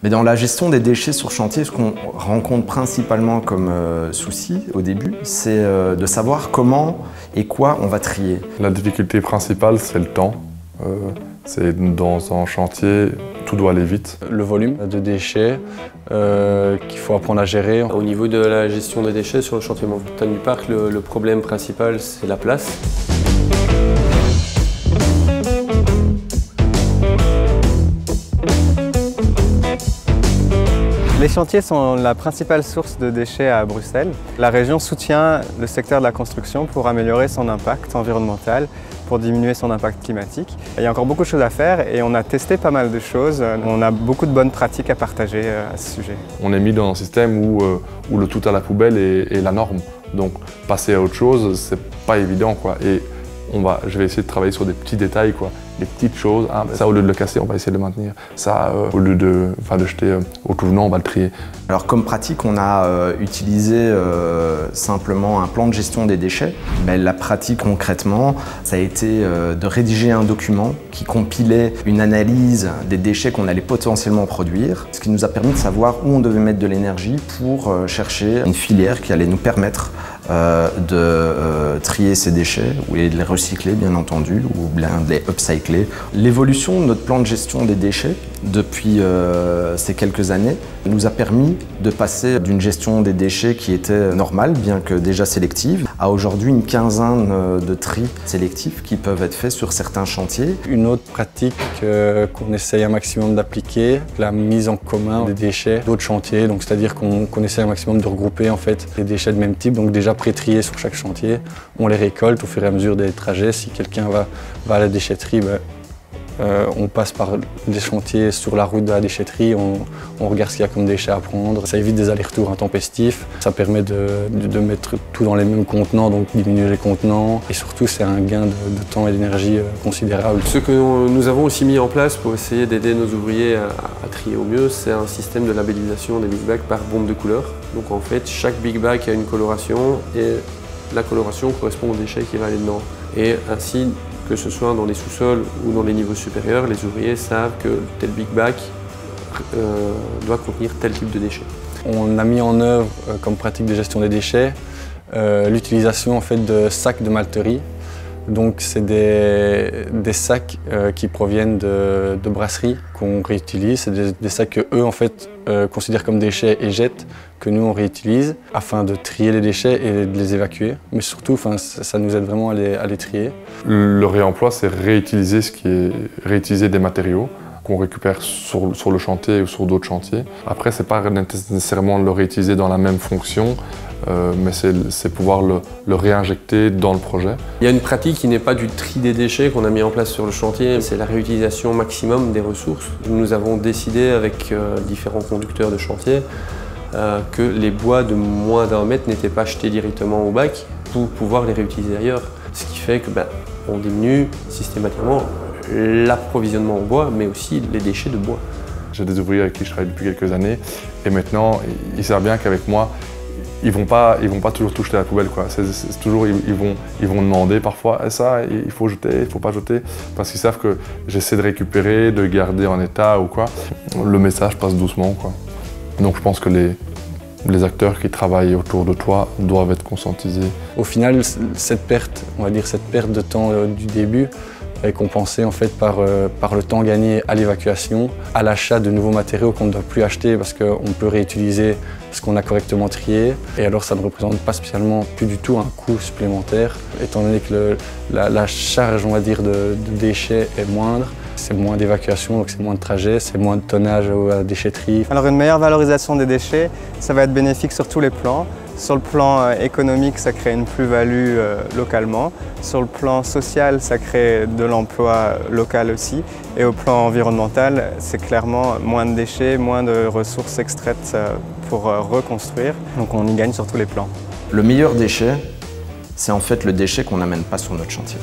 Mais dans la gestion des déchets sur chantier, ce qu'on rencontre principalement comme souci au début, c'est de savoir comment et quoi on va trier. La difficulté principale, c'est le temps. C'est dans un chantier, tout doit aller vite. Le volume de déchets qu'il faut apprendre à gérer. Au niveau de la gestion des déchets sur le chantier Montagne du Parc, le problème principal, c'est la place. Les chantiers sont la principale source de déchets à Bruxelles. La région soutient le secteur de la construction pour améliorer son impact environnemental, pour diminuer son impact climatique. Il y a encore beaucoup de choses à faire et on a testé pas mal de choses. On a beaucoup de bonnes pratiques à partager à ce sujet. On est mis dans un système où le tout à la poubelle est la norme. Donc passer à autre chose, c'est pas évident, quoi. Et je vais essayer de travailler sur des petits détails, quoi. Des petites choses. Ah, ça, au lieu de le casser, on va essayer de le maintenir. Ça, au lieu de jeter au tout venant, on va le trier. Alors comme pratique, on a utilisé simplement un plan de gestion des déchets. Mais la pratique concrètement, ça a été de rédiger un document qui compilait une analyse des déchets qu'on allait potentiellement produire, ce qui nous a permis de savoir où on devait mettre de l'énergie pour chercher une filière qui allait nous permettre de trier ces déchets et de les recycler bien entendu ou bien de les upcycler. L'évolution de notre plan de gestion des déchets depuis ces quelques années nous a permis de passer d'une gestion des déchets qui était normale, bien que déjà sélective, à aujourd'hui une quinzaine de tris sélectifs qui peuvent être faits sur certains chantiers. Une autre pratique qu'on essaye un maximum d'appliquer, la mise en commun des déchets d'autres chantiers, donc c'est-à-dire qu'on essaye un maximum de regrouper en fait les déchets de même type, donc déjà pré-triés sur chaque chantier. On les récolte au fur et à mesure des trajets. Si quelqu'un va à la déchetterie, on passe par des chantiers sur la route de la déchetterie, on regarde ce qu'il y a comme déchets à prendre. Ça évite des allers-retours intempestifs, ça permet de mettre tout dans les mêmes contenants, donc diminuer les contenants. Et surtout, c'est un gain de temps et d'énergie considérable. Ce que nous avons aussi mis en place pour essayer d'aider nos ouvriers à trier au mieux, c'est un système de labellisation des big bags par bombe de couleur. Donc en fait, chaque big bag a une coloration et la coloration correspond au déchet qui va aller dedans. Et ainsi, que ce soit dans les sous-sols ou dans les niveaux supérieurs, les ouvriers savent que tel big bag doit contenir tel type de déchets. On a mis en œuvre, comme pratique de gestion des déchets, l'utilisation en fait, de sacs de malterie. Donc c'est des sacs qui proviennent de brasseries qu'on réutilise. C'est des sacs qu'eux en fait considèrent comme déchets et jettent, que nous on réutilise afin de trier les déchets et de les évacuer. Mais surtout, ça nous aide vraiment à les trier. Le réemploi, c'est réutiliser des matériaux qu'on récupère sur le chantier ou sur d'autres chantiers. Après, c'est pas nécessairement le réutiliser dans la même fonction, mais c'est pouvoir le réinjecter dans le projet. Il y a une pratique qui n'est pas du tri des déchets qu'on a mis en place sur le chantier, c'est la réutilisation maximum des ressources. Nous avons décidé avec différents conducteurs de chantier que les bois de moins d'1 mètre n'étaient pas jetés directement au bac pour pouvoir les réutiliser ailleurs. Ce qui fait que on diminue systématiquement l'approvisionnement en bois, mais aussi les déchets de bois. J'ai des ouvriers avec qui je travaille depuis quelques années et maintenant, ils savent bien qu'avec moi, ils vont pas toujours tout jeter à la poubelle, quoi. C'est toujours, ils vont demander parfois ça, il faut jeter, il faut pas jeter, parce qu'ils savent que j'essaie de récupérer, de garder en état ou quoi. Le message passe doucement, quoi. Donc je pense que les acteurs qui travaillent autour de toi doivent être conscientisés. Au final, cette perte de temps du début est compensée en fait par le temps gagné à l'évacuation, à l'achat de nouveaux matériaux qu'on ne doit plus acheter parce qu'on peut réutiliser ce qu'on a correctement trié. Et alors ça ne représente pas spécialement plus du tout un coût supplémentaire, étant donné que la charge, on va dire, de déchets est moindre. C'est moins d'évacuation, donc c'est moins de trajets, c'est moins de tonnage à la déchetterie. Alors une meilleure valorisation des déchets, ça va être bénéfique sur tous les plans. Sur le plan économique, ça crée une plus-value localement. Sur le plan social, ça crée de l'emploi local aussi. Et au plan environnemental, c'est clairement moins de déchets, moins de ressources extraites pour reconstruire. Donc on y gagne sur tous les plans. Le meilleur déchet, c'est en fait le déchet qu'on n'amène pas sur notre chantier.